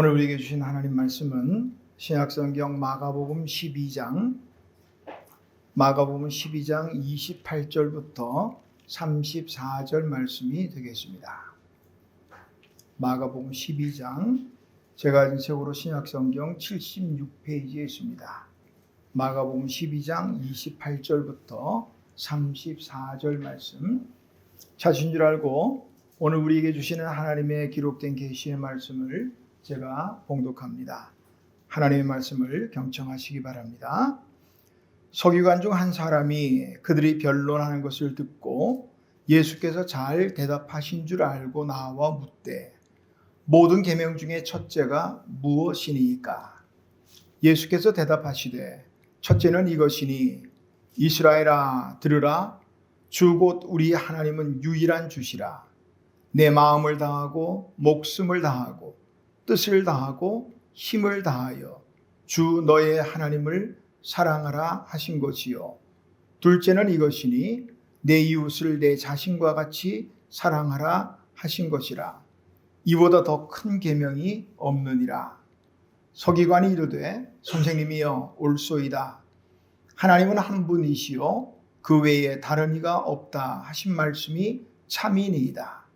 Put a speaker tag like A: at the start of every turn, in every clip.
A: 오늘 우리에게 주신 하나님 말씀은 신약성경 마가복음 12장 28절부터 34절 말씀이 되겠습니다. 마가복음 12장, 제가 가진 책으로 신약성경 76페이지에 있습니다. 마가복음 12장 28절부터 34절 말씀, 찾으신 줄 알고 오늘 우리에게 주시는 하나님의 기록된 계시의 말씀을 제가 봉독합니다. 하나님의 말씀을 경청하시기 바랍니다. 서기관 중 한 사람이 그들이 변론하는 것을 듣고 예수께서 잘 대답하신 줄 알고 나와 묻되, 모든 계명 중에 첫째가 무엇이니까? 예수께서 대답하시되, 첫째는 이것이니 이스라엘아 들으라. 주 곧 우리 하나님은 유일한 주시라. 내 마음을 다하고 목숨을 다하고 뜻을 다하고 힘을 다하여 주 너의 하나님을 사랑하라 하신 것이요. 둘째는 이것이니 내 이웃을 내 자신과 같이 사랑하라 하신 것이라. 이보다 더 큰 계명이 없느니라. 서기관이 이르되, 선생님이여 옳소이다. 하나님은 한 분이시요 그 외에 다른 이가 없다 하신 말씀이 참이니이다.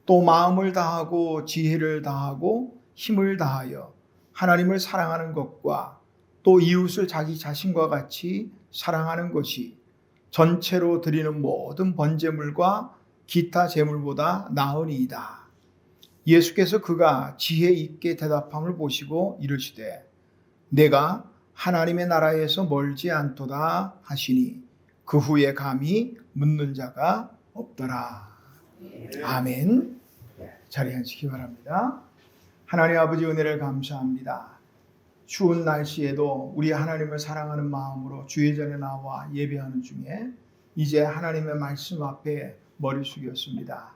A: 또 마음을 다하고 지혜를 다하고 힘을 다하여 하나님을 사랑하는 것과 또 이웃을 자기 자신과 같이 사랑하는 것이 전체로 드리는 모든 번제물과 기타 제물보다 나으니이다. 예수께서 그가 지혜 있게 대답함을 보시고 이르시되, 내가 하나님의 나라에서 멀지 않도다 하시니 그 후에 감히 묻는 자가 없더라. 아멘. 자리에 앉으시기 바랍니다. 하나님 아버지, 은혜를 감사합니다. 추운 날씨에도 우리 하나님을 사랑하는 마음으로 주의 전에 나와 예배하는 중에 이제 하나님의 말씀 앞에 머리 숙였습니다.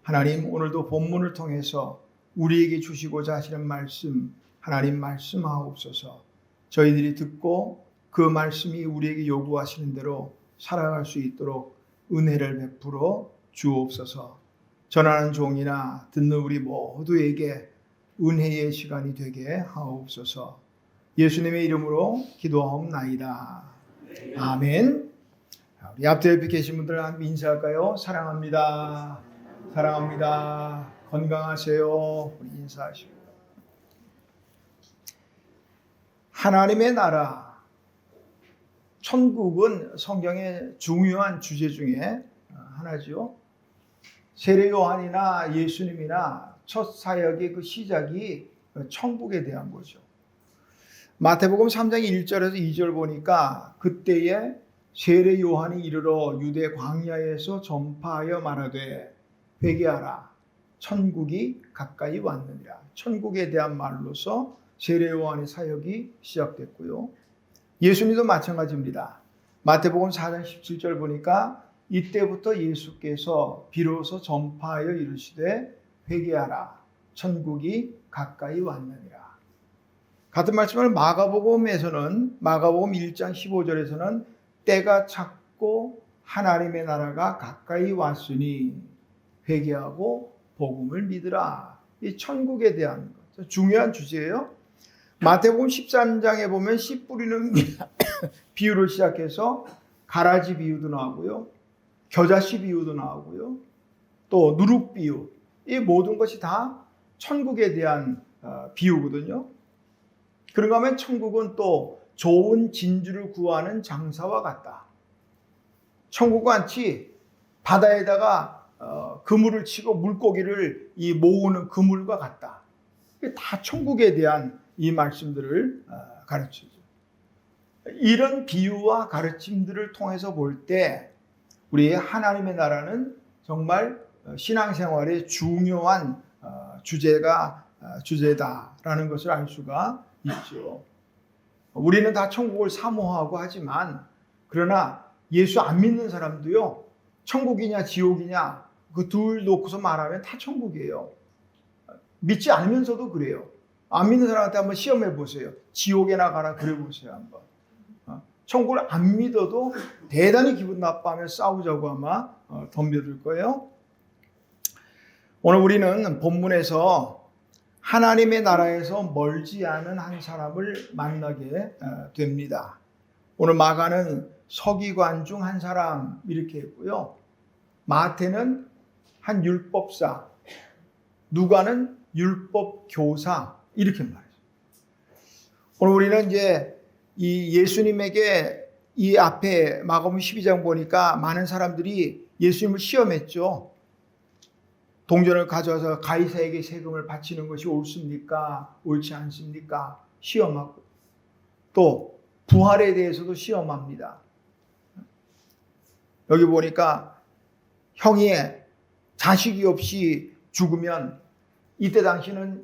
A: 하나님, 오늘도 본문을 통해서 우리에게 주시고자 하시는 말씀, 하나님 말씀하옵소서. 저희들이 듣고 그 말씀이 우리에게 요구하시는 대로 살아갈 수 있도록 은혜를 베풀어 주옵소서. 전하는 종이나 듣는 우리 모두에게 은혜의 시간이 되게 하옵소서. 예수님의 이름으로 기도하옵나이다. 아멘. 우리 앞에 계신 분들 한번 인사할까요? 사랑합니다. 사랑합니다. 건강하세요. 우리 인사하시고. 하나님의 나라, 천국은 성경의 중요한 주제 중에 하나죠. 세례 요한이나 예수님이나 첫 사역의 그 시작이 천국에 대한 거죠. 마태복음 3장 1절에서 2절 보니까, 그때에 세례 요한이 이르러 유대 광야에서 전파하여 말하되 회개하라, 천국이 가까이 왔느니라. 천국에 대한 말로서 세례 요한의 사역이 시작됐고요. 예수님도 마찬가지입니다. 마태복음 4장 17절 보니까 이때부터 예수께서 비로소 전파하여 이르시되 회개하라, 천국이 가까이 왔느니라. 같은 말씀을 마가복음에서는, 마가복음 1장 15절에서는 때가 찼고 하나님의 나라가 가까이 왔으니 회개하고 복음을 믿으라. 이 천국에 대한 것, 중요한 주제예요. 마태복음 13장에 보면 씨 뿌리는 비유를 시작해서 가라지 비유도 나오고요, 겨자씨 비유도 나오고요, 또 누룩 비유, 이 모든 것이 다 천국에 대한 비유거든요. 그런가 하면 천국은 또 좋은 진주를 구하는 장사와 같다. 천국과 같이 바다에다가 그물을 치고 물고기를 모으는 그물과 같다. 다 천국에 대한 이 말씀들을 가르치죠. 이런 비유와 가르침들을 통해서 볼 때 우리의 하나님의 나라는 정말 신앙생활의 중요한 주제다라는 것을 알 수가 있죠. 우리는 다 천국을 사모하고 하지만, 그러나 예수 안 믿는 사람도요, 천국이냐 지옥이냐 그 둘 놓고서 말하면 다 천국이에요. 믿지 않으면서도 그래요. 안 믿는 사람한테 한번 시험해 보세요. 지옥에나 가라 그래 보세요 한번. 천국을 안 믿어도 대단히 기분 나빠하며 싸우자고 아마 덤벼들 거예요. 오늘 우리는 본문에서 하나님의 나라에서 멀지 않은 한 사람을 만나게 됩니다. 오늘 마가는 서기관 중 한 사람 이렇게 했고요. 마태는 한 율법사, 누가는 율법 교사 이렇게 말해요. 오늘 우리는 이제 이 예수님에게 이 앞에 마가복음 12장 보니까 많은 사람들이 예수님을 시험했죠. 동전을 가져와서 가이사에게 세금을 바치는 것이 옳습니까? 옳지 않습니까? 시험하고 또 부활에 대해서도 시험합니다. 여기 보니까 형이 자식이 없이 죽으면 이때 당시는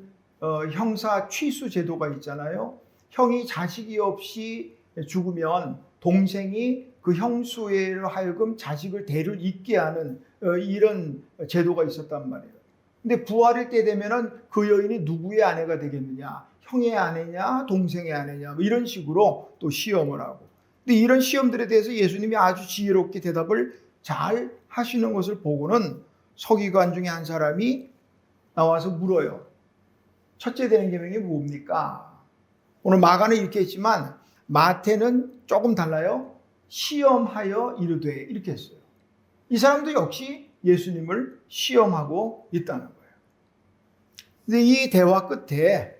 A: 형사 취수 제도가 있잖아요. 형이 자식이 없이 죽으면 동생이 그 형수로 하여금 자식을 대를 잇게 하는 이런 제도가 있었단 말이에요. 근데 부활일 때 되면은 그 여인이 누구의 아내가 되겠느냐? 형의 아내냐? 동생의 아내냐? 뭐 이런 식으로 또 시험을 하고. 근데 이런 시험들에 대해서 예수님이 아주 지혜롭게 대답을 잘 하시는 것을 보고는 서기관 중에 한 사람이 나와서 물어요. 첫째 되는 계명이 뭡니까? 오늘 마가는 이렇게 했지만 마태는 조금 달라요. 시험하여 이르되 이렇게 했어요. 이 사람도 역시 예수님을 시험하고 있다는 거예요. 근데 이 대화 끝에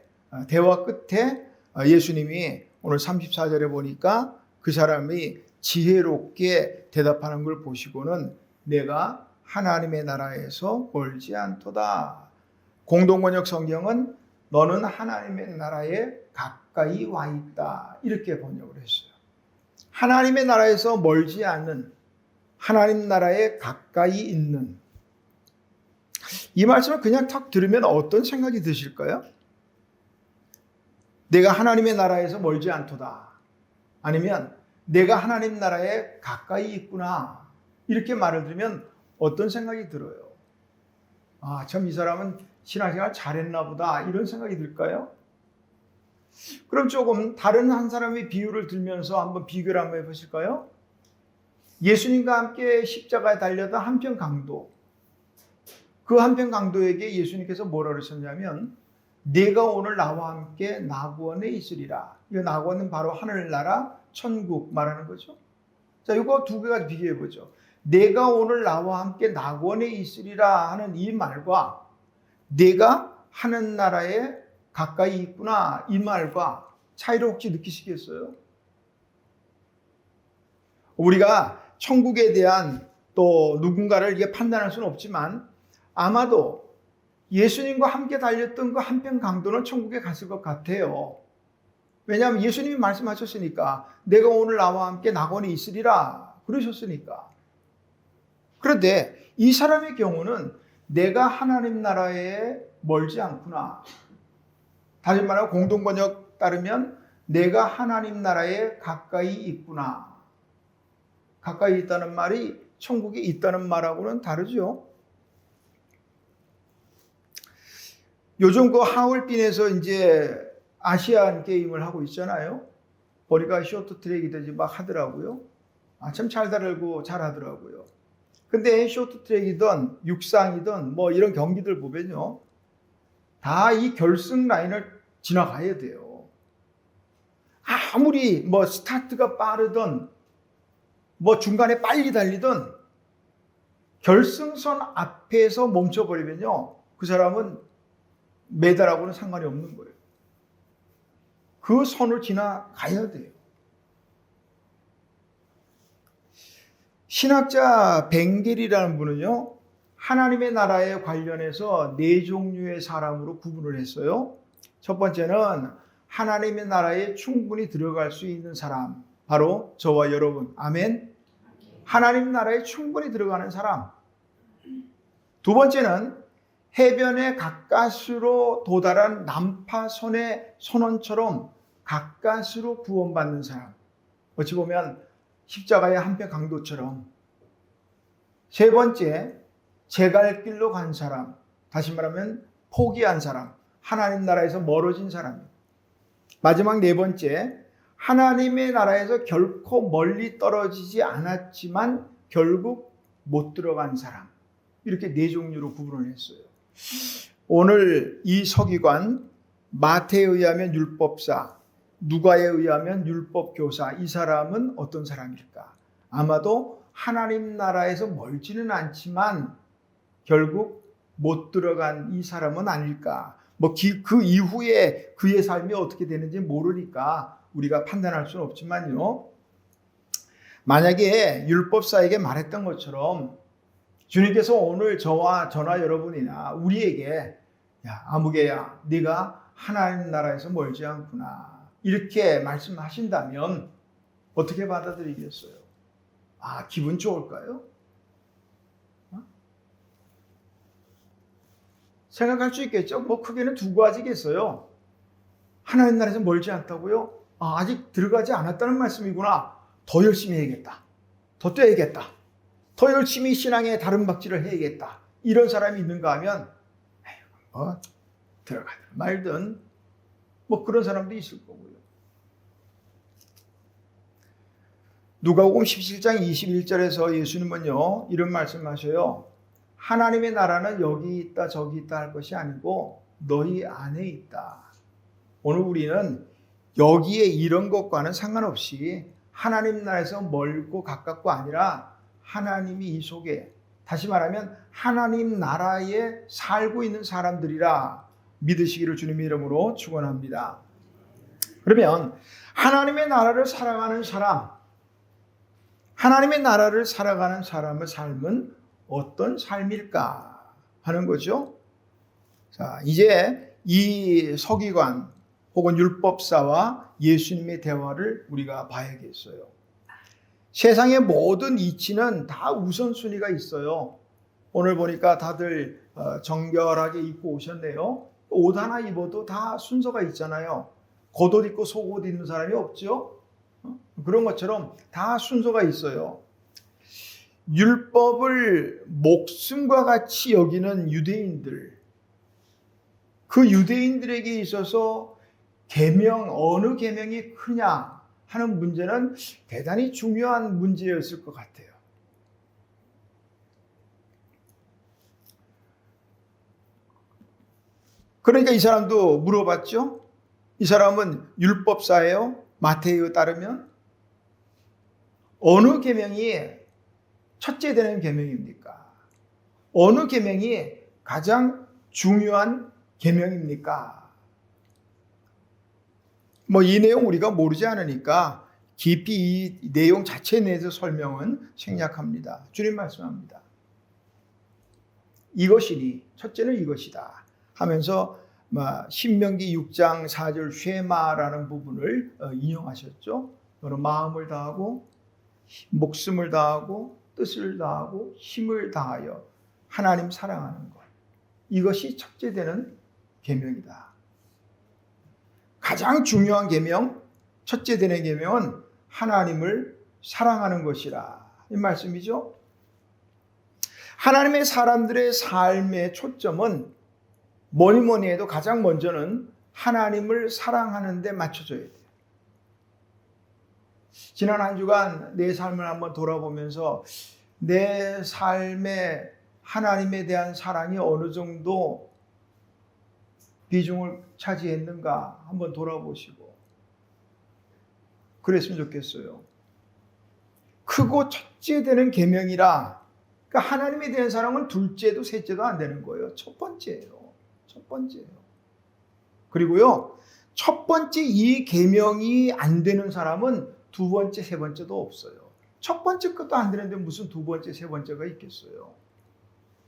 A: 예수님이 오늘 34절에 보니까 그 사람이 지혜롭게 대답하는 걸 보시고는 내가 하나님의 나라에서 멀지 않도다. 공동번역 성경은 너는 하나님의 나라에 가까이 와 있다. 이렇게 번역을 했어요. 하나님의 나라에서 멀지 않는, 하나님 나라에 가까이 있는. 이 말씀을 그냥 탁 들으면 어떤 생각이 드실까요? 내가 하나님의 나라에서 멀지 않도다. 아니면 내가 하나님 나라에 가까이 있구나. 이렇게 말을 들으면 어떤 생각이 들어요? 아, 참 이 사람은 신앙생활 잘했나 보다. 이런 생각이 들까요? 그럼 조금 다른 한 사람의 비유를 들면서 한번 비교를 한번 해보실까요? 예수님과 함께 십자가에 달려던 한편 강도. 그 한편 강도에게 예수님께서 뭐라 그러셨냐면 내가 오늘 나와 함께 낙원에 있으리라. 이 낙원은 바로 하늘나라 천국 말하는 거죠. 자, 이거 두 개가 비교해 보죠. 내가 오늘 나와 함께 낙원에 있으리라 하는 이 말과 내가 하늘나라에 가까이 있구나 이 말과 차이를 혹시 느끼시겠어요? 우리가 천국에 대한 또 누군가를 이게 판단할 수는 없지만 아마도 예수님과 함께 달렸던 그 한편 강도는 천국에 갔을 것 같아요. 왜냐하면 예수님이 말씀하셨으니까 내가 오늘 나와 함께 낙원에 있으리라 그러셨으니까. 그런데 이 사람의 경우는 내가 하나님 나라에 멀지 않구나. 다시 말하면 공동번역 따르면 내가 하나님 나라에 가까이 있구나. 가까이 있다는 말이 천국에 있다는 말하고는 다르죠. 요즘 그 하얼빈에서 이제 아시안 게임을 하고 있잖아요. 보니까 쇼트트랙이든지 막 하더라고요. 아, 참 잘 다루고 잘 하더라고요. 근데 쇼트트랙이든 육상이든 뭐 이런 경기들 보면요. 다 이 결승 라인을 지나가야 돼요. 아무리 뭐 스타트가 빠르든 뭐 중간에 빨리 달리든 결승선 앞에서 멈춰버리면요. 그 사람은 메달하고는 상관이 없는 거예요. 그 선을 지나가야 돼요. 신학자 벵겔이라는 분은요. 하나님의 나라에 관련해서 네 종류의 사람으로 구분을 했어요. 첫 번째는 하나님의 나라에 충분히 들어갈 수 있는 사람. 바로 저와 여러분. 아멘. 하나님 나라에 충분히 들어가는 사람. 두 번째는 해변의 가까스로 도달한 난파선의 선원처럼 가까스로 구원받는 사람. 어찌 보면 십자가의 한편 강도처럼. 세 번째, 제갈 길로 간 사람. 다시 말하면 포기한 사람. 하나님 나라에서 멀어진 사람. 마지막 네 번째, 하나님의 나라에서 결코 멀리 떨어지지 않았지만 결국 못 들어간 사람. 이렇게 네 종류로 구분을 했어요. 오늘 이 서기관, 마태에 의하면 율법사, 누가에 의하면 율법교사, 이 사람은 어떤 사람일까? 아마도 하나님 나라에서 멀지는 않지만 결국 못 들어간 이 사람은 아닐까? 그 이후에 그의 삶이 어떻게 되는지 모르니까 우리가 판단할 수는 없지만요. 만약에 율법사에게 말했던 것처럼 주님께서 오늘 저와 여러분이나 우리에게 야, 아무개야, 네가 하나님 나라에서 멀지 않구나, 이렇게 말씀하신다면 어떻게 받아들이겠어요? 기분 좋을까요? 생각할 수 있겠죠. 크게는 두 가지겠어요. 하나님 나라에서 멀지 않다고요? 아직 들어가지 않았다는 말씀이구나. 더 열심히 해야겠다. 더 떼야겠다. 더 열심히 신앙의 다른 박질을 해야겠다. 이런 사람이 있는가 하면 들어가든 말든 그런 사람도 있을 거고요. 누가복음 17장 21절에서 예수님은요, 이런 말씀하셔요. 하나님의 나라는 여기 있다 저기 있다 할 것이 아니고 너희 안에 있다. 오늘 우리는 여기에 이런 것과는 상관없이 하나님 나라에서 멀고 가깝고 아니라 하나님이 이 속에, 다시 말하면 하나님 나라에 살고 있는 사람들이라 믿으시기를 주님의 이름으로 축원합니다. 그러면 하나님의 나라를 살아가는 사람, 하나님의 나라를 살아가는 사람의 삶은 어떤 삶일까 하는 거죠. 자, 이제 이 서기관 혹은 율법사와 예수님의 대화를 우리가 봐야겠어요. 세상의 모든 이치는 다 우선순위가 있어요. 오늘 보니까 다들 정결하게 입고 오셨네요. 옷 하나 입어도 다 순서가 있잖아요. 겉옷 입고 속옷 입는 사람이 없죠. 그런 것처럼 다 순서가 있어요. 율법을 목숨과 같이 여기는 유대인들, 그 유대인들에게 있어서 어느 계명이 크냐 하는 문제는 대단히 중요한 문제였을 것 같아요. 그러니까 이 사람도 물어봤죠. 이 사람은 율법사예요. 마태에 따르면 어느 계명이 첫째 되는 계명입니까? 어느 계명이 가장 중요한 계명입니까? 이 내용 우리가 모르지 않으니까 깊이 이 내용 자체에 대해서 설명은 생략합니다. 주님 말씀합니다. 이것이니, 첫째는 이것이다 하면서 신명기 6장 4절 쉐마라는 부분을 인용하셨죠. 너는 마음을 다하고 목숨을 다하고 뜻을 다하고 힘을 다하여 하나님 사랑하는 것, 이것이 첫째 되는 계명이다. 가장 중요한 계명, 첫째 되는 계명은 하나님을 사랑하는 것이라, 이 말씀이죠. 하나님의 사람들의 삶의 초점은 뭐니 해도 가장 먼저는 하나님을 사랑하는 데 맞춰져야 돼요. 지난 한 주간 내 삶을 한번 돌아보면서 내 삶에 하나님에 대한 사랑이 어느 정도 비중을 차지했는가 한번 돌아보시고 그랬으면 좋겠어요. 크고 첫째 되는 계명이라, 그러니까 하나님에 대한 사랑은 둘째도 셋째도 안 되는 거예요. 첫 번째예요. 그리고요, 첫 번째 이 계명이 안 되는 사람은 두 번째, 세 번째도 없어요. 첫 번째 것도 안 되는데 무슨 두 번째, 세 번째가 있겠어요.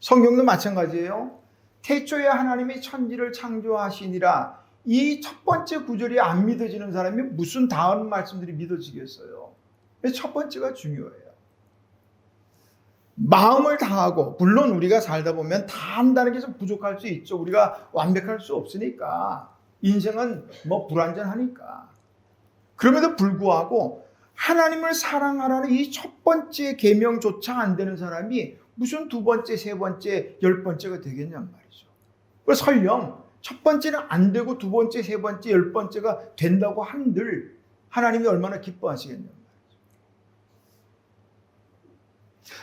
A: 성경도 마찬가지예요. 태초에 하나님이 천지를 창조하시니라, 이 첫 번째 구절이 안 믿어지는 사람이 무슨 다음 말씀들이 믿어지겠어요. 첫 번째가 중요해요. 마음을 다하고, 물론 우리가 살다 보면 다 한다는 게 좀 부족할 수 있죠. 우리가 완벽할 수 없으니까, 인생은 불완전하니까. 그럼에도 불구하고 하나님을 사랑하라는 이 첫 번째 계명조차 안 되는 사람이 무슨 두 번째, 세 번째, 10번째가 되겠냔 말이죠. 그래서 설령 첫 번째는 안 되고 두 번째, 세 번째, 10번째가 된다고 한들 하나님이 얼마나 기뻐하시겠냔 말이죠.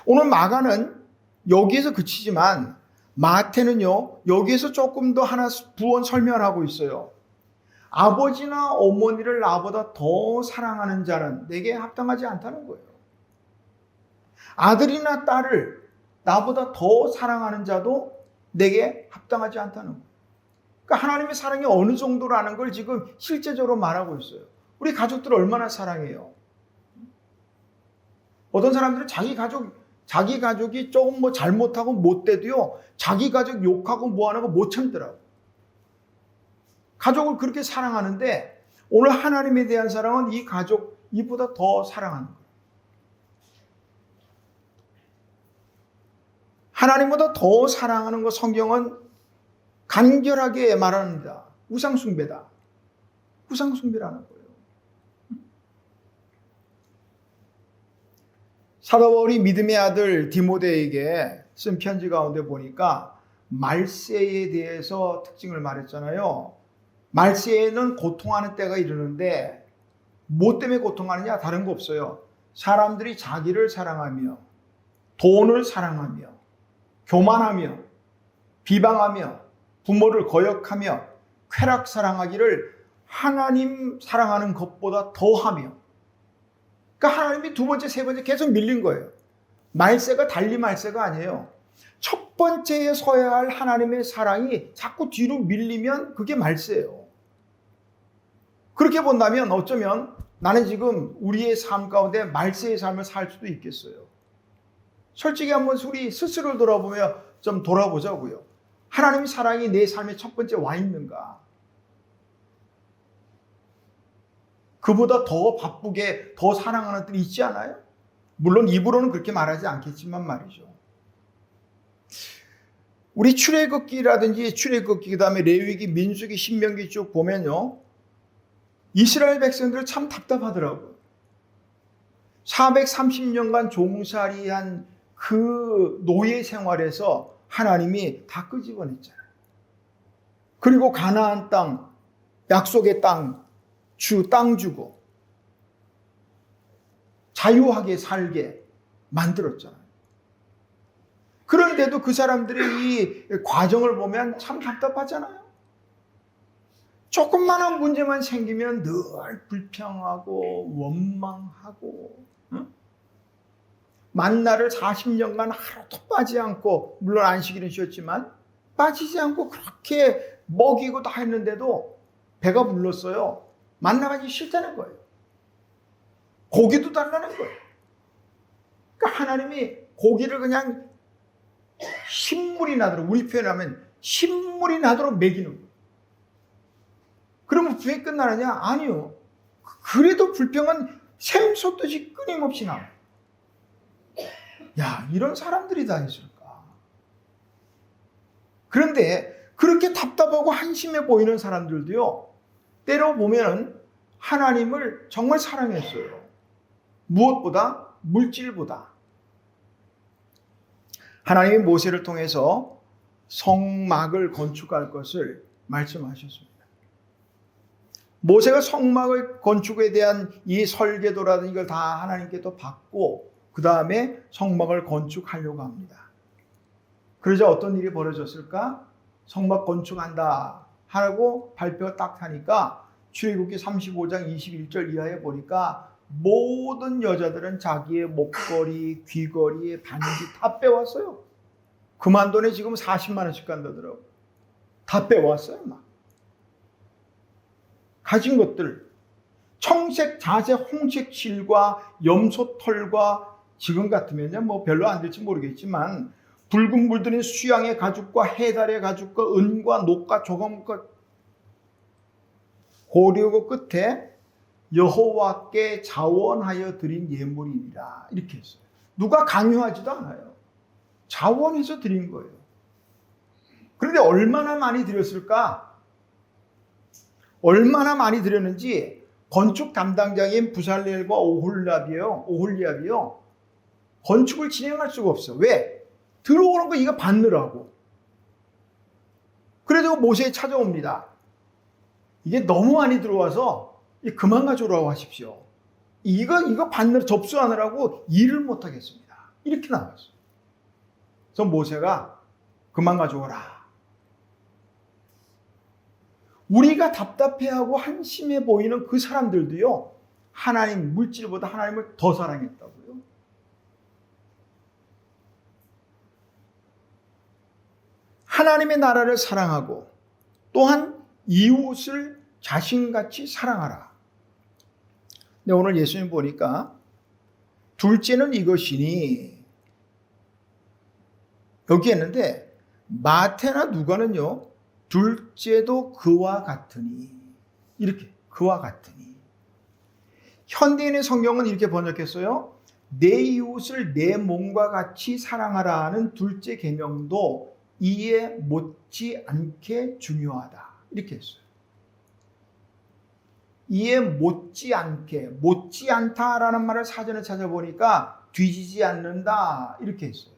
A: 오늘 마가는 여기에서 그치지만 마태는요, 여기에서 조금 더 하나 부언 설명하고 있어요. 아버지나 어머니를 나보다 더 사랑하는 자는 내게 합당하지 않다는 거예요. 아들이나 딸을 나보다 더 사랑하는 자도 내게 합당하지 않다는 거예요. 그러니까 하나님의 사랑이 어느 정도라는 걸 지금 실제적으로 말하고 있어요. 우리 가족들을 얼마나 사랑해요. 어떤 사람들은 자기 가족이 조금 뭐 잘못하고 못돼도요, 자기 가족 욕하고 뭐 하는 거 못 참더라고. 가족을 그렇게 사랑하는데 오늘 하나님에 대한 사랑은 이 가족, 이보다 더 사랑하는 거예요. 하나님보다 더 사랑하는 거 성경은 간결하게 말합니다. 우상숭배다. 우상숭배라는 거예요. 사도 바울이 믿음의 아들 디모데에게 쓴 편지 가운데 보니까 말세에 대해서 특징을 말했잖아요. 말세에는 고통하는 때가 이르는데 뭐 때문에 고통하느냐? 다른 거 없어요. 사람들이 자기를 사랑하며 돈을 사랑하며 교만하며 비방하며 부모를 거역하며 쾌락 사랑하기를 하나님 사랑하는 것보다 더하며, 그러니까 하나님이 두 번째, 세 번째 계속 밀린 거예요. 말세가 달리 말세가 아니에요. 첫 번째에 서야 할 하나님의 사랑이 자꾸 뒤로 밀리면 그게 말세예요. 그렇게 본다면 어쩌면 나는 지금 우리의 삶 가운데 말세의 삶을 살 수도 있겠어요. 솔직히 한번 우리 스스로를 돌아보며 좀 돌아보자고요. 하나님의 사랑이 내 삶의 첫 번째 와 있는가? 그보다 더 바쁘게 더 사랑하는 들이 있지 않아요? 물론 입으로는 그렇게 말하지 않겠지만 말이죠. 우리 출애굽기라든지 출애굽기 그다음에 레위기, 민수기, 신명기 쭉 보면요, 이스라엘 백성들 참 답답하더라고요. 430년간 종살이한 그 노예 생활에서 하나님이 다 끄집어냈잖아요. 그리고 가나안 땅, 약속의 땅 주고 자유하게 살게 만들었잖아요. 그런데도 그 사람들의 이 과정을 보면 참 답답하잖아요. 조금만한 문제만 생기면 늘 불평하고 원망하고, 응? 만나를 40년간 하루도 빠지지 않고, 물론 안식일은 쉬었지만 빠지지 않고 그렇게 먹이고 다 했는데도 배가 불렀어요. 만나가기 싫다는 거예요. 고기도 달라는 거예요. 그러니까 하나님이 고기를 그냥 신물이 나도록, 우리 표현하면 신물이 나도록 먹이는 거예요. 그러면 부에 끝나느냐? 아니요. 그래도 불평은 샘솟듯이 끊임없이 나와요. 야, 이런 사람들이 다 있을까? 그런데 그렇게 답답하고 한심해 보이는 사람들도요, 때로 보면 하나님을 정말 사랑했어요. 무엇보다? 물질보다. 하나님이 모세를 통해서 성막을 건축할 것을 말씀하셨습니다. 모세가 성막의 건축에 대한 이 설계도라든지 이걸 다 하나님께 또 받고 그 다음에 성막을 건축하려고 합니다. 그러자 어떤 일이 벌어졌을까? 성막 건축한다 하고 발표가 딱 하니까 출애굽기 35장 21절 이하에 보니까 모든 여자들은 자기의 목걸이, 귀걸이, 반지 다 빼왔어요. 그만 돈에 지금 40만 원씩 간다더라고요. 다 빼왔어요. 막. 가진 것들, 청색, 자색, 홍색 실과 염소 털과, 지금 같으면요 뭐 별로 안 될지 모르겠지만 붉은 물들인 수양의 가죽과 해달의 가죽과 은과 녹과 조감과 고려고 끝에 여호와께 자원하여 드린 예물이니라 이렇게 했어요. 누가 강요하지도 않아요. 자원해서 드린 거예요. 그런데 얼마나 많이 드렸을까? 얼마나 많이 드렸는지 건축 담당자인 부살렐과 오홀리압이요. 건축을 진행할 수가 없어요. 왜? 들어오는 거 이거 받느라고. 그래도 모세에 찾아옵니다. 이게 너무 많이 들어와서 그만 가져오라고 하십시오. 이거 받느라 접수하느라고 일을 못 하겠습니다. 이렇게 나왔어요. 그래서 모세가 그만 가져오라. 우리가 답답해하고 한심해 보이는 그 사람들도요, 하나님, 물질보다 하나님을 더 사랑했다고요. 하나님의 나라를 사랑하고 또한 이웃을 자신같이 사랑하라. 근데 오늘 예수님 보니까 둘째는 이것이니 여기 했는데 마태나 누가는요, 둘째도 그와 같으니, 이렇게 그와 같으니. 현대인의 성경은 이렇게 번역했어요. 내 이웃을 내 몸과 같이 사랑하라는 둘째 계명도 이에 못지않게 중요하다. 이렇게 했어요. 이에 못지않게, 못지않다라는 말을 사전에 찾아보니까 뒤지지 않는다. 이렇게 했어요.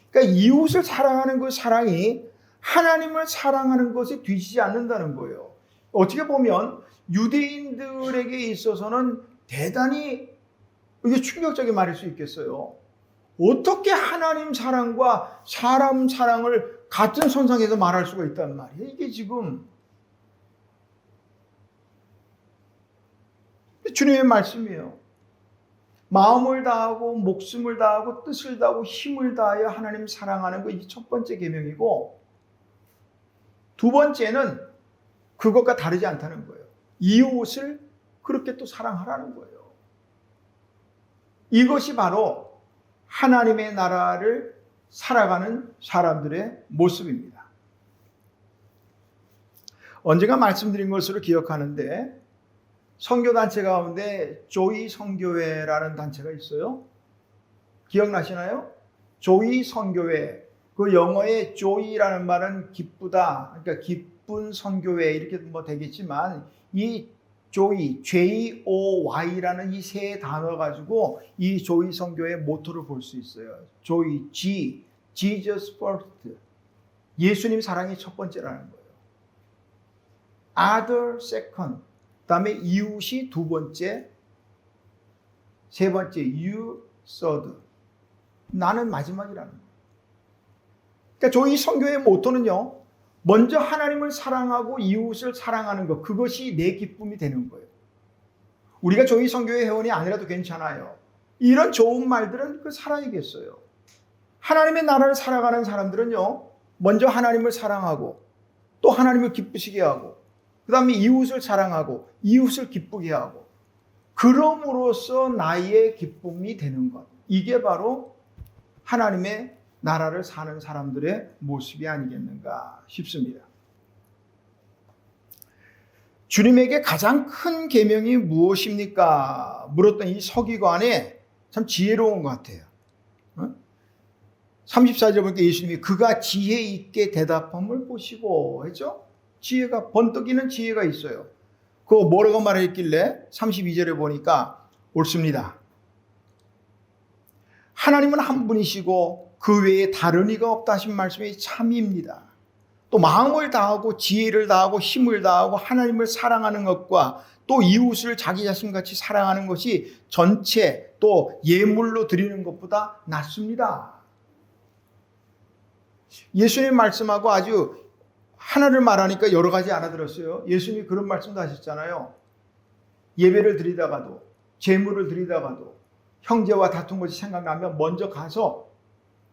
A: 그러니까 이웃을 사랑하는 그 사랑이 하나님을 사랑하는 것에 뒤지지 않는다는 거예요. 어떻게 보면 유대인들에게 있어서는 대단히 이게 충격적인 말일 수 있겠어요. 어떻게 하나님 사랑과 사람 사랑을 같은 선상에서 말할 수가 있단 말이에요. 이게 지금 주님의 말씀이에요. 마음을 다하고 목숨을 다하고 뜻을 다하고 힘을 다하여 하나님 사랑하는 거, 이게 첫 번째 계명이고, 두 번째는 그것과 다르지 않다는 거예요. 이웃을 그렇게 또 사랑하라는 거예요. 이것이 바로 하나님의 나라를 살아가는 사람들의 모습입니다. 언젠가 말씀드린 것으로 기억하는데, 선교단체 가운데 조이 선교회라는 단체가 있어요. 기억나시나요? 조이 선교회. 그 영어의 joy라는 말은 기쁘다, 그러니까 기쁜 선교회 이렇게 뭐 되겠지만, 이 joy, J-O-Y라는 이 세 단어 가지고 이 조이 선교의 모토를 볼 수 있어요. joy, G, Jesus first. 예수님 사랑이 첫 번째라는 거예요. Other second. 그다음에 이웃이 두 번째, 세 번째 you third. 나는 마지막이라는 거예요. 그러니까 저희 선교의 모토는요, 먼저 하나님을 사랑하고 이웃을 사랑하는 것, 그것이 내 기쁨이 되는 거예요. 우리가 저희 선교회 회원이 아니라도 괜찮아요. 이런 좋은 말들은 그 살아야겠어요. 하나님의 나라를 살아가는 사람들은요, 먼저 하나님을 사랑하고 또 하나님을 기쁘시게 하고 그 다음에 이웃을 사랑하고 이웃을 기쁘게 하고, 그럼으로써 나의 기쁨이 되는 것, 이게 바로 하나님의 나라를 사는 사람들의 모습이 아니겠는가 싶습니다. 주님에게 가장 큰 계명이 무엇입니까? 물었던 이 서기관에 참 지혜로운 것 같아요. 34절 보니까 예수님이 그가 지혜 있게 대답함을 보시고 했죠? 지혜가, 번뜩이는 지혜가 있어요. 그거 뭐라고 말했길래 32절에 보니까 옳습니다. 하나님은 한 분이시고 그 외에 다른 이가 없다 하신 말씀이 참입니다. 또 마음을 다하고 지혜를 다하고 힘을 다하고 하나님을 사랑하는 것과 또 이웃을 자기 자신같이 사랑하는 것이 전체 또 예물로 드리는 것보다 낫습니다. 예수님 말씀하고 아주 하나를 말하니까 여러 가지 알아들었어요. 예수님이 그런 말씀도 하셨잖아요. 예배를 드리다가도, 제물을 드리다가도 형제와 다툰 것이 생각나면 먼저 가서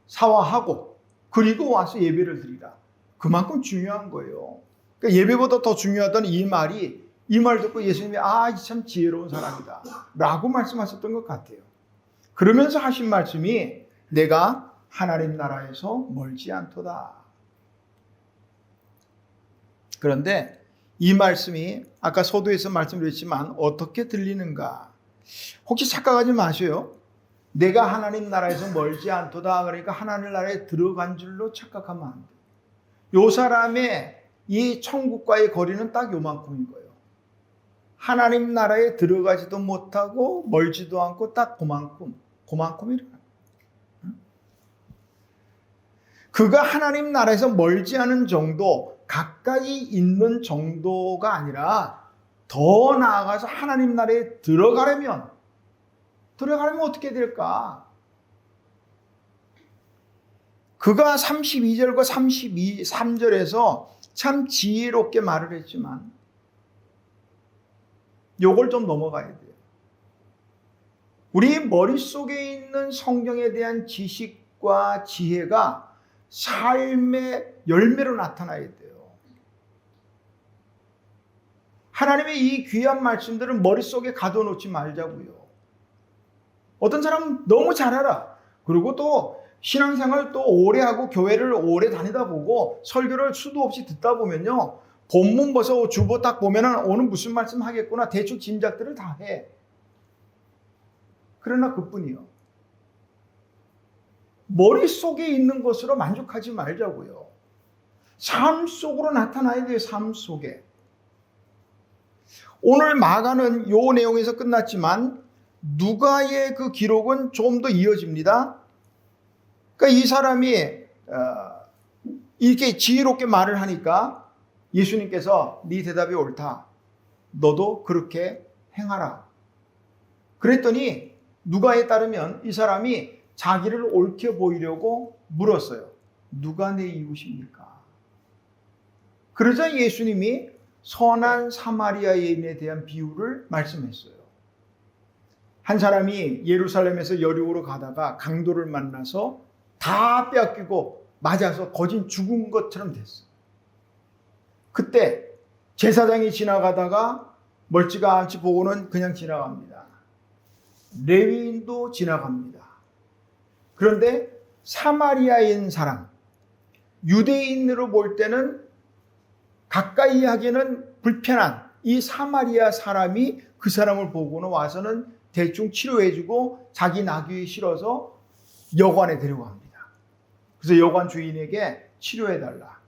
A: 사화하고 그리고 와서 예배를 드리라. 그만큼 중요한 거예요. 그러니까 예배보다 더 중요하던 이 말이, 이 말 듣고 예수님이 참 지혜로운 사람이다 라고 말씀하셨던 것 같아요. 그러면서 하신 말씀이 내가 하나님 나라에서 멀지 않도다. 그런데 이 말씀이 아까 서두에서 말씀드렸지만 어떻게 들리는가? 혹시 착각하지 마세요. 내가 하나님 나라에서 멀지 않도다, 그러니까 하나님 나라에 들어간 줄로 착각하면 안 돼요. 이 사람의 이 천국과의 거리는 딱 요만큼인 거예요. 하나님 나라에 들어가지도 못하고 멀지도 않고 딱 그만큼이라. 그가 하나님 나라에서 멀지 않은 정도, 가까이 있는 정도가 아니라 더 나아가서 하나님 나라에 들어가려면 어떻게 될까? 그가 32절과 33절에서 참 지혜롭게 말을 했지만 요걸 좀 넘어가야 돼요. 우리 머릿속에 있는 성경에 대한 지식과 지혜가 삶의 열매로 나타나야 돼요. 하나님의 이 귀한 말씀들은 머릿속에 가둬놓지 말자고요. 어떤 사람은 너무 잘 알아. 그리고 또 신앙생활 또 오래 하고 교회를 오래 다니다 보고 설교를 수도 없이 듣다 보면요. 본문 벌써 주보 딱 보면은 오늘 무슨 말씀 하겠구나 대충 짐작들을 다 해. 그러나 그뿐이요. 머릿속에 있는 것으로 만족하지 말자고요. 삶 속으로 나타나야 돼요. 삶 속에. 오늘 마가는 요 내용에서 끝났지만 누가의 그 기록은 좀 더 이어집니다. 그러니까 이 사람이 이렇게 지혜롭게 말을 하니까 예수님께서 네 대답이 옳다. 너도 그렇게 행하라. 그랬더니 누가에 따르면 이 사람이 자기를 옳게 보이려고 물었어요. 누가 내 이웃입니까? 그러자 예수님이 선한 사마리아인에 대한 비유를 말씀했어요. 한 사람이 예루살렘에서 여리고로 가다가 강도를 만나서 다 빼앗기고 맞아서 거진 죽은 것처럼 됐어요. 그때 제사장이 지나가다가 멀찌감치 보고는 그냥 지나갑니다. 레위인도 지나갑니다. 그런데 사마리아인 사람, 유대인으로 볼 때는 가까이 하기는 불편한 이 사마리아 사람이 그 사람을 보고는 와서는 대충 치료해주고 자기 나귀에 실어서 여관에 데려갑니다. 그래서 여관 주인에게 치료해달라.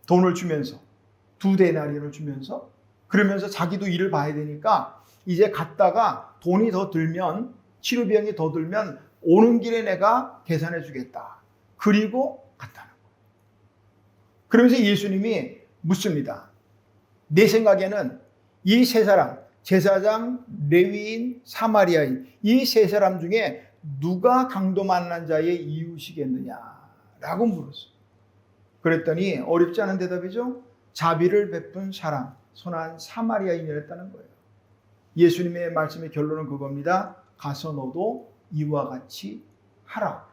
A: 돈을 주면서 2데나리온을 주면서 그러면서 자기도 일을 봐야 되니까 이제 갔다가 돈이 더 들면 치료비용이 더 들면 오는 길에 내가 계산해 주겠다. 그리고 갔다는 거예요. 그러면서 예수님이 묻습니다. 내 생각에는 이 세 사람, 제사장, 레위인, 사마리아인 이 세 사람 중에 누가 강도 만난 자의 이웃이겠느냐라고 물었어요. 그랬더니 어렵지 않은 대답이죠. 자비를 베푼 사람, 선한 사마리아인이었다는 거예요. 예수님의 말씀의 결론은 그겁니다. 가서 너도 이와 같이 하라.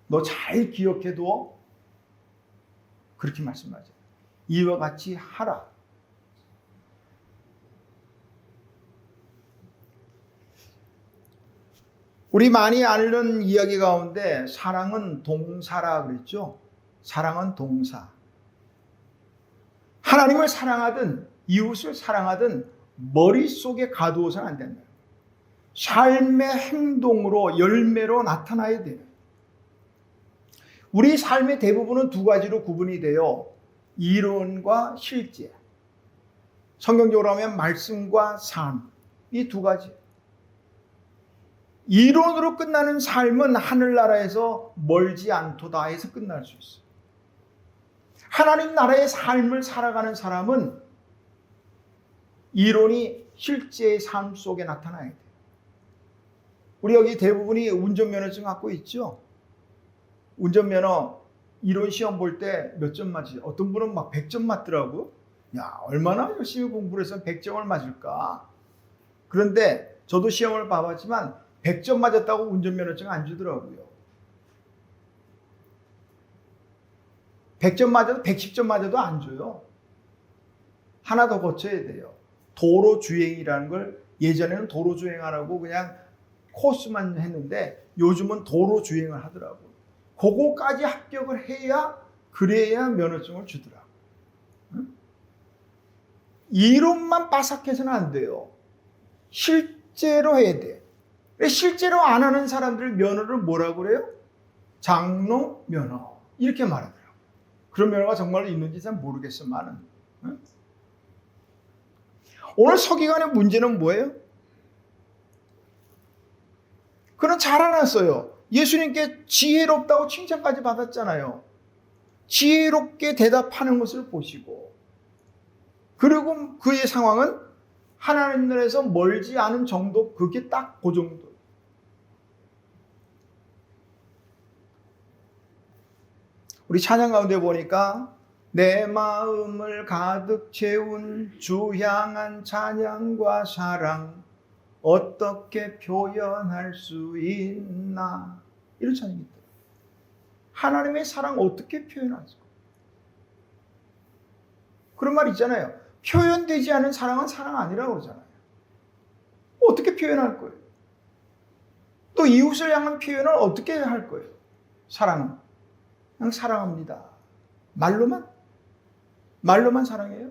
A: 너 잘 기억해둬. 그렇게 말씀하죠. 이와 같이 하라. 우리 많이 아는 이야기 가운데 사랑은 동사라 그랬죠. 사랑은 동사. 하나님을 사랑하든 이웃을 사랑하든 머릿속에 가두어서는 안 된다. 삶의 행동으로 열매로 나타나야 돼요. 우리 삶의 대부분은 두 가지로 구분이 돼요. 이론과 실제. 성경적으로 하면 말씀과 삶. 이 두 가지. 이론으로 끝나는 삶은 하늘나라에서 멀지 않도다 해서 끝날 수 있어요. 하나님 나라의 삶을 살아가는 사람은 이론이 실제의 삶 속에 나타나야 돼요. 우리 여기 대부분이 운전면허증 갖고 있죠? 운전면허 이론 시험 볼 때 몇 점 맞지? 어떤 분은 막 100점 맞더라고요. 야, 얼마나 열심히 공부를 해서 100점을 맞을까? 그런데 저도 시험을 봐봤지만 100점 맞았다고 운전면허증 안 주더라고요. 100점 맞아도 110점 맞아도 안 줘요. 하나 더 거쳐야 돼요. 도로주행이라는 걸 예전에는 도로주행하라고 그냥 코스만 했는데 요즘은 도로주행을 하더라고요. 그거까지 합격을 해야 그래야 면허증을 주더라고요. 응? 이론만 빠삭해서는 안 돼요. 실제로 해야 돼. 실제로 안 하는 사람들 면허를 뭐라고 그래요? 장로 면허 이렇게 말하더라고요. 그런 면허가 정말 있는지 잘 모르겠지만은 응? 오늘 서기관의 문제는 뭐예요? 그는 잘 알았어요. 예수님께 지혜롭다고 칭찬까지 받았잖아요. 지혜롭게 대답하는 것을 보시고 그리고 그의 상황은 하나님 나라에서 멀지 않은 정도, 그게 딱 그 정도. 우리 찬양 가운데 보니까 내 마음을 가득 채운 주 향한 찬양과 사랑 어떻게 표현할 수 있나, 이런 찬양이 있다. 하나님의 사랑 어떻게 표현하죠? 그런 말 있잖아요. 표현되지 않은 사랑은 사랑 아니라고 그러잖아요. 어떻게 표현할 거예요? 또 이웃을 향한 표현을 어떻게 할 거예요? 사랑은 그냥 사랑합니다. 말로만 사랑해요?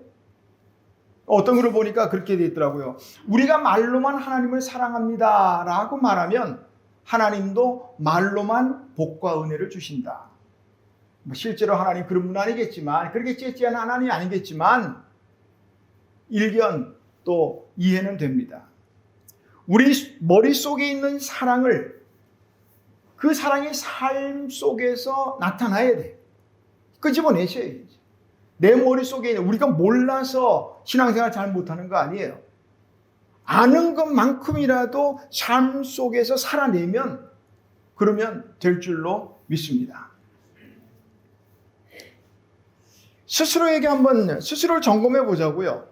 A: 어떤 글을 보니까 그렇게 되어 있더라고요. 우리가 말로만 하나님을 사랑합니다 라고 말하면 하나님도 말로만 복과 은혜를 주신다. 실제로 하나님 그런 분 아니겠지만, 그렇게 째째한 하나님이 아니겠지만 일견 또 이해는 됩니다. 우리 머릿속에 있는 사랑을, 그 사랑이 삶 속에서 나타나야 돼. 끄집어내셔야지. 내 머릿속에 있는, 우리가 몰라서 신앙생활 잘 못하는 거 아니에요. 아는 것만큼이라도 삶 속에서 살아내면, 그러면 될 줄로 믿습니다. 스스로에게 한번 스스로를 점검해 보자고요.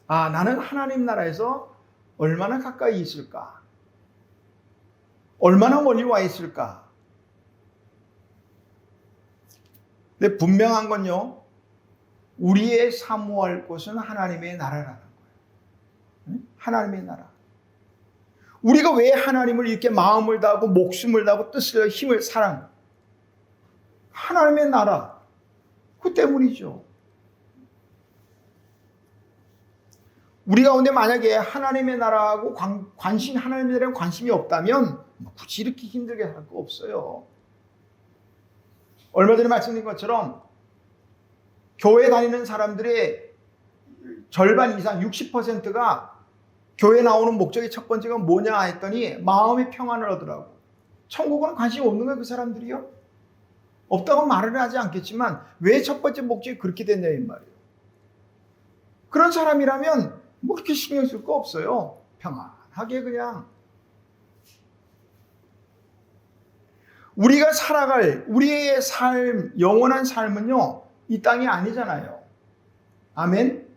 A: 아, 나는 하나님 나라에서 얼마나 가까이 있을까? 얼마나 멀리 와 있을까? 근데 분명한 건요, 우리의 사모할 곳은 하나님의 나라라는 거예요. 하나님의 나라. 우리가 왜 하나님을 이렇게 마음을 다하고 목숨을 다하고 뜻을, 힘을, 사랑, 하나님의 나라, 그 때문이죠. 우리 가운데 만약에 하나님의 나라하고 하나님의 나라에 관심이 없다면 굳이 이렇게 힘들게 할 거 없어요. 얼마 전에 말씀드린 것처럼 교회 다니는 사람들의 절반 이상 60%가 교회 나오는 목적의 첫 번째가 뭐냐 했더니 마음의 평안을 얻으라고. 천국은 관심이 없는 거예요, 그 사람들이요? 없다고 말을 하지 않겠지만 왜 첫 번째 목적이 그렇게 됐냐 이 말이에요. 그런 사람이라면 뭐 그렇게 신경 쓸 거 없어요. 평안하게 그냥. 우리가 살아갈 우리의 삶, 영원한 삶은요, 이 땅이 아니잖아요. 아멘?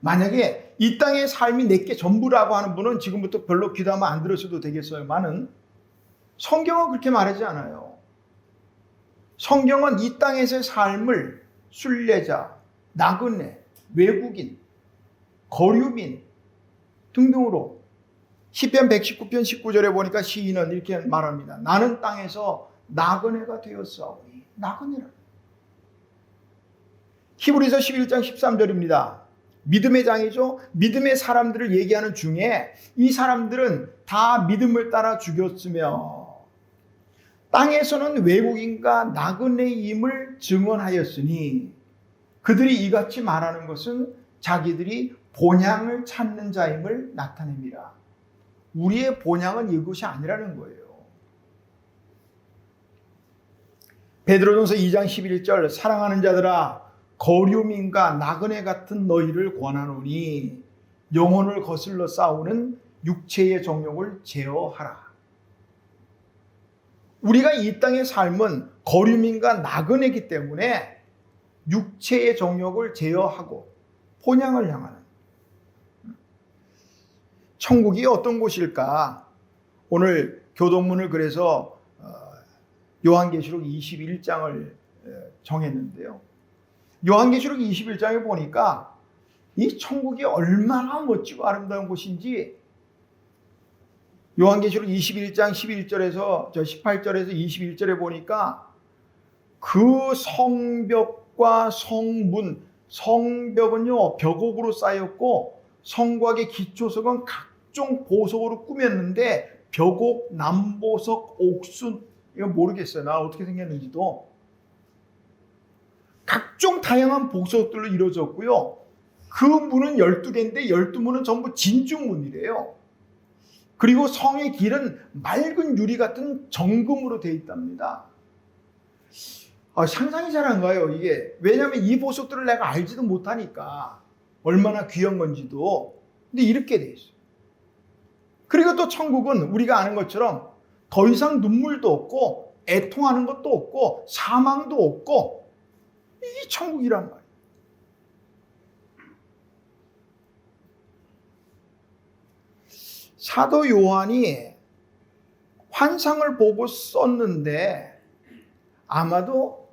A: 만약에 이 땅의 삶이 내게 전부라고 하는 분은 지금부터 별로 귀담아 안 들으셔도 되겠어요만은 성경은 그렇게 말하지 않아요. 성경은 이 땅에서의 삶을 순례자, 나그네, 외국인, 거류민 등등으로 시편 119편 19절에 보니까 시인은 이렇게 말합니다. 나는 땅에서 나그네가 되었사오니. 나그네라. 히브리서 11장 13절입니다. 믿음의 장이죠. 믿음의 사람들을 얘기하는 중에 이 사람들은 다 믿음을 따라 죽였으며 땅에서는 외국인과 나그네임을 증언하였으니 그들이 이같이 말하는 것은 자기들이 본향을 찾는 자임을 나타냅니다. 우리의 본향은 이것이 아니라는 거예요. 베드로전서 2장 11절 사랑하는 자들아 거류민과 나그네 같은 너희를 권하노니 영혼을 거슬러 싸우는 육체의 정욕을 제어하라. 우리가 이 땅의 삶은 거류민과 나그네이기 때문에 육체의 정욕을 제어하고 본향을 향하는, 천국이 어떤 곳일까? 오늘 교동문을 그래서 요한계시록 21장을 정했는데요. 요한계시록 21장에 보니까 이 천국이 얼마나 멋지고 아름다운 곳인지 요한계시록 21장 11절에서 18절에서 21절에 보니까 그 성벽과 성문, 성벽은요 벽옥으로 쌓였고 성곽의 기초석은 각종 보석으로 꾸몄는데 벽옥, 남보석, 옥순, 이거 모르겠어요. 나 어떻게 생겼는지도. 각종 다양한 보석들로 이루어졌고요. 그 문은 12개인데 12문은 전부 진주문이래요. 그리고 성의 길은 맑은 유리 같은 정금으로 되어 있답니다. 상상이 잘 안 가요, 이게. 왜냐하면 이 보석들을 내가 알지도 못하니까. 얼마나 귀한 건지도. 근데 이렇게 돼 있어요. 그리고 또 천국은 우리가 아는 것처럼 더 이상 눈물도 없고 애통하는 것도 없고 사망도 없고 이게 천국이란 말이에요. 사도 요한이 환상을 보고 썼는데 아마도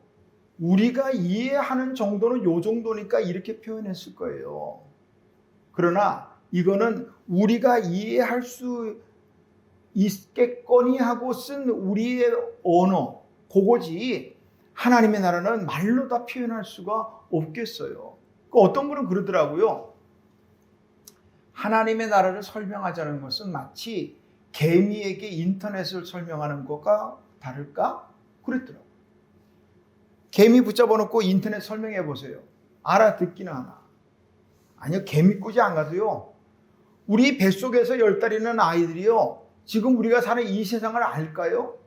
A: 우리가 이해하는 정도는 요 정도니까 이렇게 표현했을 거예요. 그러나 이거는 우리가 이해할 수 있겠거니 하고 쓴 우리의 언어, 그거지 하나님의 나라는 말로 다 표현할 수가 없겠어요. 어떤 분은 그러더라고요. 하나님의 나라를 설명하자는 것은 마치 개미에게 인터넷을 설명하는 것과 다를까? 그랬더라고요. 개미 붙잡아 놓고 인터넷 설명해 보세요. 알아듣기는 하나. 아니요, 개미꾸지 안 가도요. 우리 뱃속에서 10달이는 아이들이요. 지금 우리가 사는 이 세상을 알까요?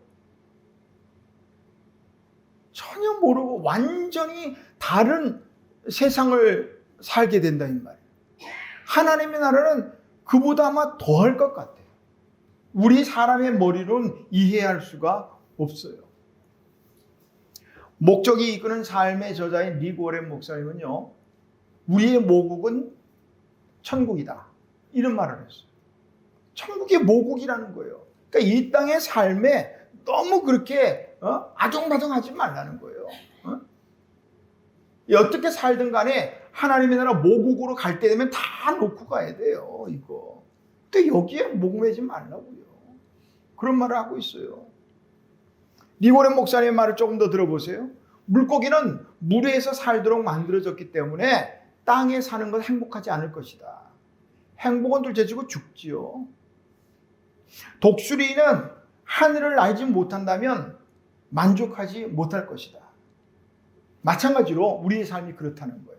A: 전혀 모르고 완전히 다른 세상을 살게 된다 이 말이에요. 하나님의 나라는 그보다 아마 더할 것 같아요. 우리 사람의 머리로는 이해할 수가 없어요. 목적이 이끄는 삶의 저자인 릭 워렌 목사님은요. 우리의 모국은 천국이다. 이런 말을 했어요. 천국의 모국이라는 거예요. 그러니까 이 땅의 삶에 너무 그렇게 아둥바둥하지 말라는 거예요. 어떻게 살든 간에 하나님의 나라 모국으로 갈 때 되면 다 놓고 가야 돼요. 이거. 근데 여기에 목매지 말라고요. 그런 말을 하고 있어요. 릭 워렌 목사님의 말을 조금 더 들어보세요. 물고기는 물에서 살도록 만들어졌기 때문에 땅에 사는 건 행복하지 않을 것이다. 행복은 둘째치고 죽지요. 독수리는 하늘을 날지 못한다면 만족하지 못할 것이다. 마찬가지로 우리의 삶이 그렇다는 거예요.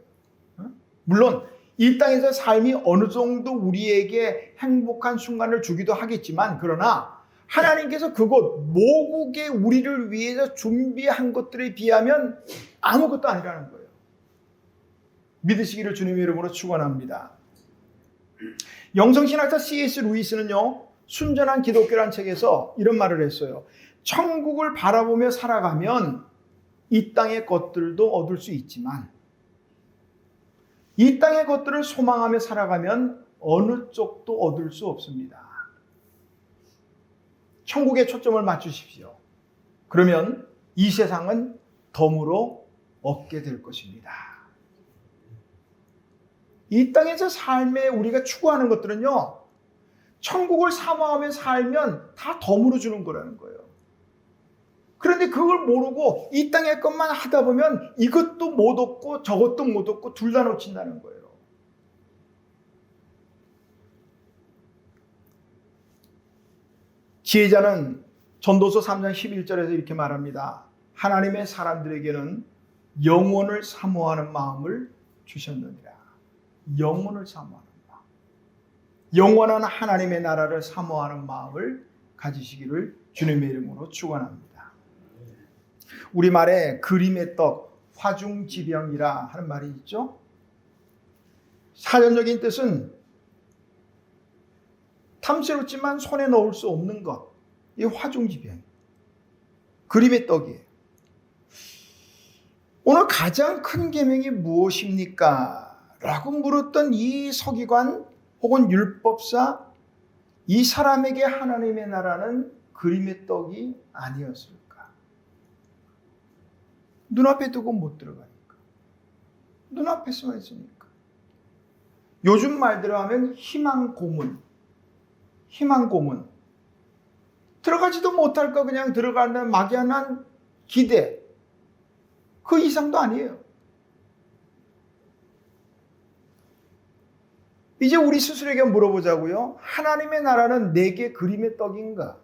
A: 물론 이 땅에서 삶이 어느 정도 우리에게 행복한 순간을 주기도 하겠지만 그러나 하나님께서 그곳 모국에 우리를 위해서 준비한 것들에 비하면 아무것도 아니라는 거예요. 믿으시기를 주님의 이름으로 축원합니다. 영성신학자 C.S. 루이스는요. 순전한 기독교란 책에서 이런 말을 했어요. 천국을 바라보며 살아가면 이 땅의 것들도 얻을 수 있지만 이 땅의 것들을 소망하며 살아가면 어느 쪽도 얻을 수 없습니다. 천국에 초점을 맞추십시오. 그러면 이 세상은 덤으로 얻게 될 것입니다. 이 땅에서 삶에 우리가 추구하는 것들은요. 천국을 사모하며 살면 다 덤으로 주는 거라는 거예요. 그런데 그걸 모르고 이 땅의 것만 하다 보면 이것도 못 얻고 저것도 못 얻고 둘 다 놓친다는 거예요. 지혜자는 전도서 3장 11절에서 이렇게 말합니다. 하나님의 사람들에게는 영원을 사모하는 마음을 주셨느니라. 영원을 사모하는 마음. 영원한 하나님의 나라를 사모하는 마음을 가지시기를 주님의 이름으로 축원합니다. 우리말에 그림의 떡, 화중지병이라 하는 말이 있죠. 사전적인 뜻은 탐스럽지만 손에 넣을 수 없는 것. 이 화중지병. 그림의 떡이에요. 오늘 가장 큰 계명이 무엇입니까? 라고 물었던 이 서기관 혹은 율법사, 이 사람에게 하나님의 나라는 그림의 떡이 아니었을까? 눈앞에 두고 못 들어가니까. 눈앞에서만 있으니까. 요즘 말대로 하면 희망 고문. 희망 고문. 들어가지도 못할까 그냥 들어가는 막연한 기대. 그 이상도 아니에요. 이제 우리 스스로에게 물어보자고요. 하나님의 나라는 내게 그림의 떡인가?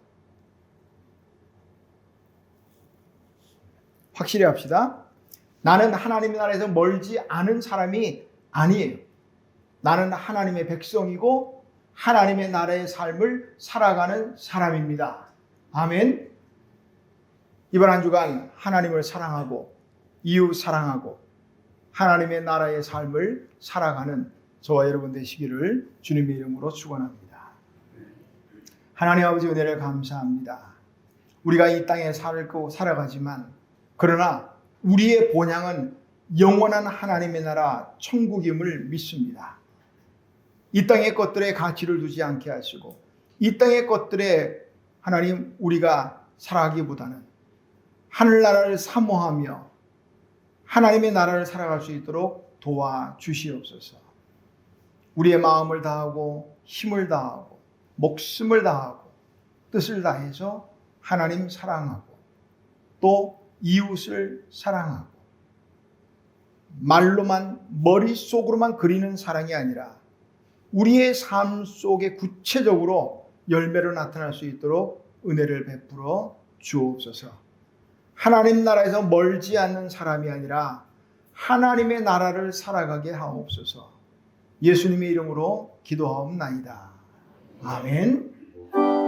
A: 확실히 합시다. 나는 하나님의 나라에서 멀지 않은 사람이 아니에요. 나는 하나님의 백성이고 하나님의 나라의 삶을 살아가는 사람입니다. 아멘. 이번 한 주간 하나님을 사랑하고 이웃 사랑하고 하나님의 나라의 삶을 살아가는 저와 여러분 되시기를 주님의 이름으로 축원합니다. 하나님 아버지 은혜를 감사합니다. 우리가 이 땅에 살아가지만 그러나 우리의 본향은 영원한 하나님의 나라 천국임을 믿습니다. 이 땅의 것들에 가치를 두지 않게 하시고 이 땅의 것들에 하나님 우리가 살아가기보다는 하늘나라를 사모하며 하나님의 나라를 살아갈 수 있도록 도와주시옵소서. 우리의 마음을 다하고 힘을 다하고 목숨을 다하고 뜻을 다해서 하나님 사랑하고 또 이웃을 사랑하고 말로만 머릿속으로만 그리는 사랑이 아니라 우리의 삶 속에 구체적으로 열매로 나타날 수 있도록 은혜를 베풀어 주옵소서. 하나님 나라에서 멀지 않는 사람이 아니라 하나님의 나라를 살아가게 하옵소서. 예수님의 이름으로 기도하옵나이다. 아멘.